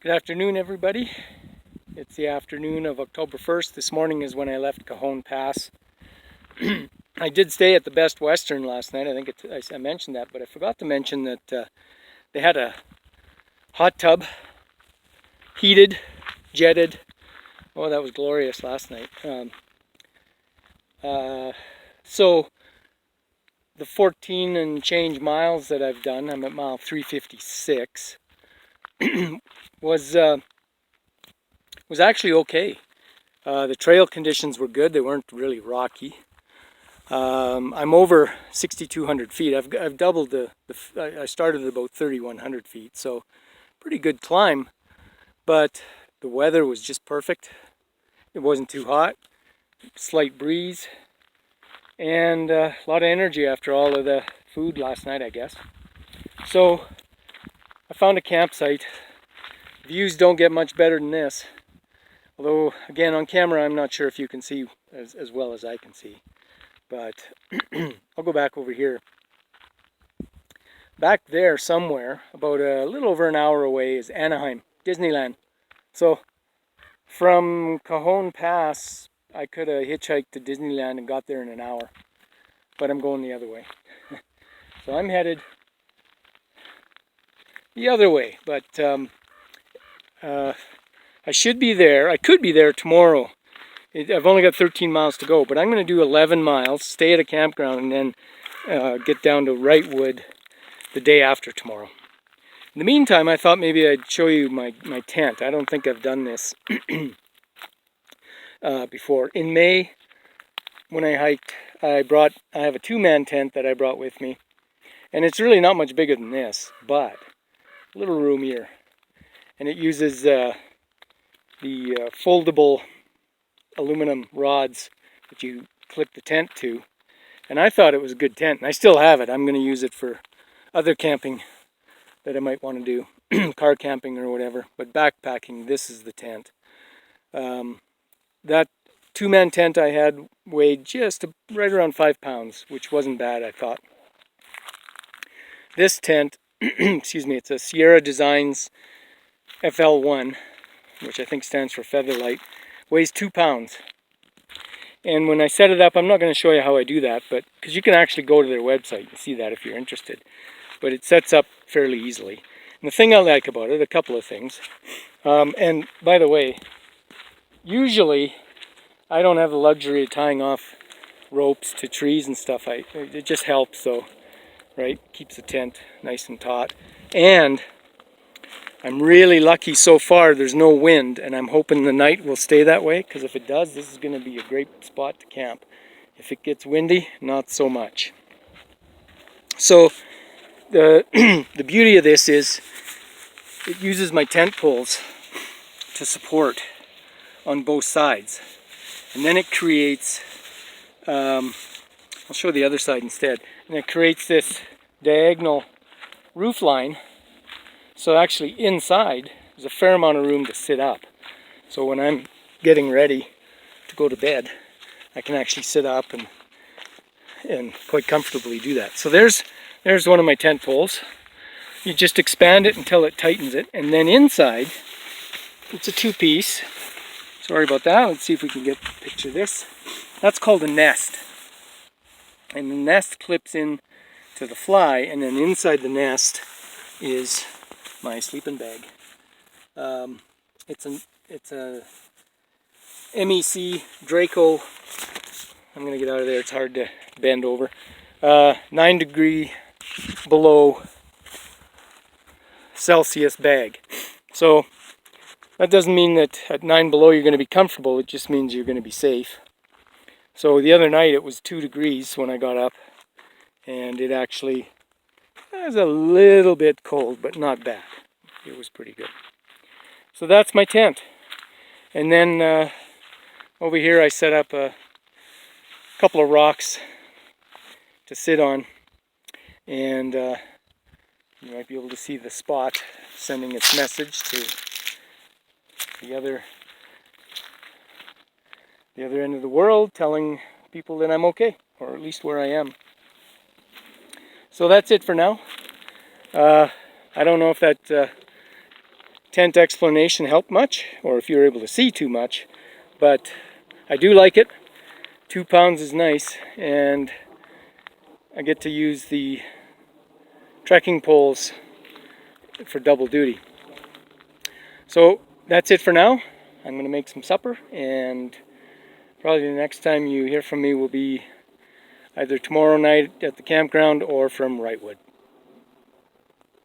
Good afternoon, everybody. It's the afternoon of October 1st. This morning is when I left Cajon Pass. I did stay at the Best Western last night. I think I mentioned that, but I forgot to mention that they had a hot tub, heated, jetted. Oh, that was glorious last night. So the 14 and change miles that I've done, I'm at mile 356, was actually okay. The trail conditions were good. They weren't really rocky. I'm over 6,200 feet. I've doubled I started at about 3,100 feet, so pretty good climb. But the weather was just perfect. It wasn't too hot, slight breeze, and a lot of energy after all of the food last night, I guess. So I found a campsite. Views don't get much better than this. Although, again, on camera, I'm not sure if you can see as well as I can see. But I'll go back over here. Back there somewhere, about a little over an hour away, is Anaheim, Disneyland. So from Cajon Pass, I could have hitchhiked to Disneyland and got there in an hour. But I'm going the other way. So I'm headed the other way. But I should be there. I could be there tomorrow. I've only got 13 miles to go, but I'm going to do 11 miles, stay at a campground, and then get down to Wrightwood the day after tomorrow. In the meantime, I thought maybe I'd show you my tent. I don't think I've done this before. In May, when I hiked, I have a two-man tent that I brought with me, and it's really not much bigger than this, but a little roomier, and it uses the foldable aluminum rods that you clip the tent to, and I thought it was a good tent, and I still have it. I'm going to use it for other camping that I might want to do, car camping or whatever, but backpacking, this is the tent. That two-man tent I had weighed just right around 5 pounds, which wasn't bad, I thought. This tent, excuse me, it's a Sierra Designs FL1, which I think stands for Featherlight, weighs 2 pounds. And when I set it up, I'm not going to show you how I do that, but because you can actually go to their website and see that if you're interested. But it sets up fairly easily. And the thing I like about it, a couple of things. And by the way, usually I don't have the luxury of tying off ropes to trees and stuff. It just helps, though, right? Keeps the tent nice and taut. And I'm really lucky so far there's no wind, and I'm hoping the night will stay that way, because if it does, this is going to be a great spot to camp. If it gets windy, not so much. So the beauty of this is it uses my tent poles to support on both sides, and then it creates I'll show the other side instead, and it creates this diagonal roof line. So actually inside there's a fair amount of room to sit up, so when I'm getting ready to go to bed I can actually sit up and quite comfortably do that. So there's one of my tent poles. You just expand it until it tightens it, and then inside it's a two-piece. Sorry about that. Let's see if we can picture this. That's called a nest, and the nest clips in to the fly, and then inside the nest is my sleeping bag. It's a MEC Draco. I'm gonna get out of there. It's hard to bend over. 9 degree below Celsius bag. So that doesn't mean that at 9 below you're going to be comfortable. It just means you're going to be safe. So the other night it was 2 degrees when I got up, and it actually was a little bit cold, but not bad. It was pretty good. So that's my tent. And then over here I set up a couple of rocks to sit on, and you might be able to see the spot sending its message to the other end of the world, telling people that I'm okay, or at least where I am. So that's it for now. I don't know if that tent explanation help much, or if you're able to see too much, but I do like it. 2 pounds is nice, and I get to use the trekking poles for double duty. So that's it for now. I'm going to make some supper, and probably the next time you hear from me will be either tomorrow night at the campground or from Wrightwood.